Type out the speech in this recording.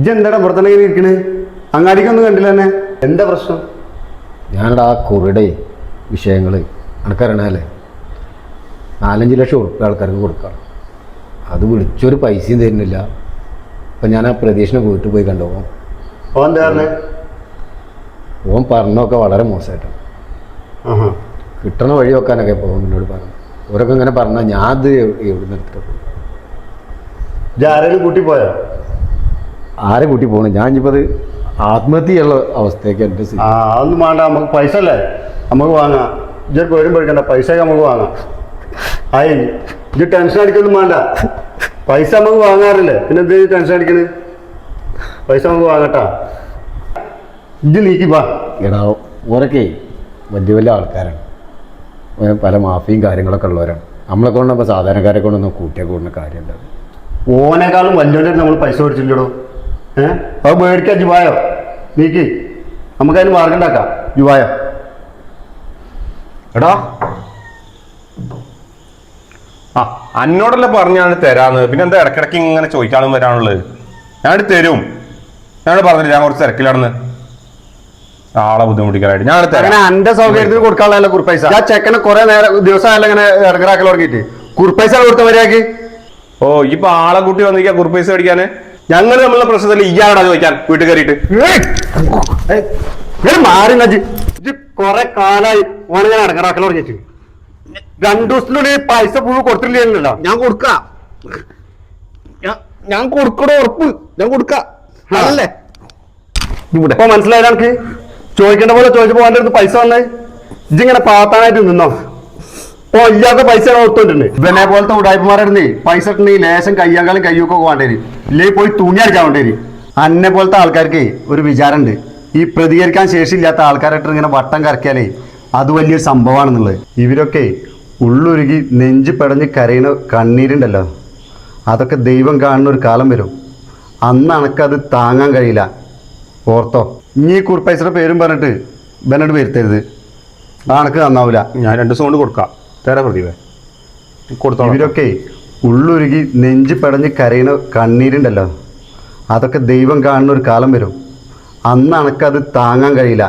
ഇജ്ജെന്താടാ ഇവിടെ തന്നെ ഇങ്ങനെ ഇരിക്കണേ? അങ്ങാടിക്കൊന്നും കണ്ടില്ല തന്നെ. എന്താ പ്രശ്നം? ഞാനിവിടെ ആ കുറിയുടെ വിഷയങ്ങൾ എനിക്കറിയണല്ലേ. 4-5 ലക്ഷം ഉറുപ്പ്യ ആൾക്കാർക്ക് കൊടുക്കാം. അത് വിളിച്ചൊരു പൈസയും തരുന്നില്ല. അപ്പം ഞാൻ ആ പ്രതീക്ഷിനെ വീട്ടിൽ പോയി കണ്ടു. എന്താ പറഞ്ഞേ? ഓൻ പറഞ്ഞൊക്കെ വളരെ മോശമായിട്ടാണ്. കിട്ടണ വഴി വെക്കാനൊക്കെ ഇപ്പോൾ എന്നോട് പറഞ്ഞു. ഓരൊക്കെ ഇങ്ങനെ പറഞ്ഞാൽ ഞാൻ അത് എവിടെ നിന്ന് എടുത്തിട്ട് ആരെങ്കിലും കൂട്ടി പോയോ? ആരെ കൂട്ടി പോകണം? ഞാൻ ഇനിയിപ്പോൾ അത് ആത്മഹത്യയുള്ള അവസ്ഥയൊക്കെ എൻ്റെ അതൊന്നും വേണ്ട. നമുക്ക് പൈസ അല്ലേ, നമുക്ക് വാങ്ങാം. ഇജ്ജ് പേരും പഠിക്കണ്ട, പൈസ നമുക്ക് വാങ്ങാം. ആയി ഇജ്ജ് ടെൻഷൻ അടിക്കൊന്നും വേണ്ട. പൈസ നമുക്ക് വാങ്ങാറില്ലേ, പിന്നെ എന്ത് ടെൻഷൻ അടിക്കണ്? പൈസ നമുക്ക് വാങ്ങട്ടാ. ഇജ്ജ് നീക്കി വാ. എടാ ഓരൊക്കെ വലിയ വലിയ ആൾക്കാരാണ്, പല മാഫിയും കാര്യങ്ങളൊക്കെ ഉള്ളവരാണ്. നമ്മളെ കൊണ്ടപ്പോൾ ഇപ്പോൾ സാധാരണക്കാരെ കൊണ്ടൊന്നും കൂട്ടിയെ കൂടുന്ന കാര്യമുണ്ട്. ഓനേക്കാളും വലിയ നമ്മൾ പൈസ മേടിച്ചില്ലടോ. അത് മേടിക്കാൻ ജുവായോ? നീക്കി, നമുക്കതിന് മാർഗം ഉണ്ടാക്കാം. ജുവായോ? എടാ ആ അന്നോടല്ലേ പറഞ്ഞാണ് തരാന്ന്, പിന്നെ എന്താ ഇടക്കിടക്ക് ഇങ്ങനെ ചോദിക്കാനും വരാനുള്ളത്? ഞാനിത് തരും. ഞാനോട് പറഞ്ഞില്ല ഞാൻ കുറച്ച് തിരക്കിലാണെന്ന്, ആളെ ബുദ്ധിമുട്ടിക്കാനായിട്ട്. ഞാൻ അങ്ങനെ എന്റെ സൗകര്യത്തിന് കൊടുക്കാനുള്ള കുറിപ്പൈസ. ഞാൻ ചെക്കനെ കുറെ നേരം ദിവസമായല്ലോ ഇങ്ങനെ ഇടങ്ങറാക്കൽ തുടങ്ങിയിട്ട്. കുറിപ്പൈസ കൊടുത്ത വരെയാക്കി. ഓ ഇപ്പൊ ആളെ കൂട്ടി വന്നിരിക്കാ കുറിപ്പൈസ മേടിക്കാന്? ഞങ്ങൾ നമ്മളുടെ പ്രശ്നത്തിൽ ഇയാളാ ചോദിക്കാൻ വീട്ടിൽ കയറിയിട്ട്? മാറി കൊറേ കാലായി ഓനെ ഞാൻ ഇടങ്ങറാക്കൽ തുടങ്ങിയിട്ട്. 2 ദിവസത്തിനുള്ളിൽ പൈസ ഫുള്ള് കൊടുത്തില്ലല്ലോ. ഞാൻ കൊടുക്കാം, ഞാൻ കൊടുക്കണോ ഉറപ്പ്, ഞാൻ കൊടുക്കാം. അല്ലേ ഇപ്പൊ മനസ്സിലായത് എനിക്ക്? ചോദിക്കേണ്ട പോലെ ചോദിച്ചപ്പോ ഓൻ്റെ അടുത്ത് പൈസ വന്നേ. ഇജ്ജിങ്ങനെ പാത്താനായിട്ട് നിന്നോ? ഓ ഇല്ലാത്ത പൈസ കൊടുത്തോണ്ടിട്ടുണ്ട്. ഇവനെ പോലത്തെ ഉടായ്പമാരുടെ പൈസ ഇട്ടുണ്ടെങ്കിൽ ലേശം കയ്യാങ്കാലും കയ്യൊക്കെ വേണ്ടേരി, ഇല്ലെങ്കിൽ പോയി തുണി അടിക്കാൻ വേണ്ടേരി. അന്നെ പോലത്തെ ആൾക്കാർക്ക് ഒരു വിചാരമുണ്ട്, ഈ പ്രതികരിക്കാൻ ശേഷിയില്ലാത്ത ആൾക്കാരായിട്ട് ഇങ്ങനെ വട്ടം കറക്കിയാലേ അത് വലിയൊരു സംഭവമാണെന്നുള്ളത്. ഇവരൊക്കെ ഉള്ളുരുകി നെഞ്ച് പെടഞ്ഞ് കരയുന്ന കണ്ണീരുണ്ടല്ലോ, അതൊക്കെ ദൈവം കാണുന്ന ഒരു കാലം വരും. അന്ന് അനക്കത് താങ്ങാൻ കഴിയില്ല. ഓർത്തോ? ഇനി ഈ കുറിപ്പൈസയുടെ പേരും പറഞ്ഞിട്ട് ഇവനോട് വരുത്തരുത്. അനക്ക് നന്നാവില്ല. ഞാൻ 2 ദിവസം കൊണ്ട് കൊടുക്കാം. തരാ പ്രതിഭ കൊടുത്തോ. ഇവരൊക്കെ ഉള്ളുരുകി നെഞ്ച് പെടഞ്ഞ് കരയുന്ന കണ്ണീരുണ്ടല്ലോ, അതൊക്കെ ദൈവം കാണുന്ന ഒരു കാലം വരും. അന്ന് അനക്കത് താങ്ങാൻ കഴിയില്ല.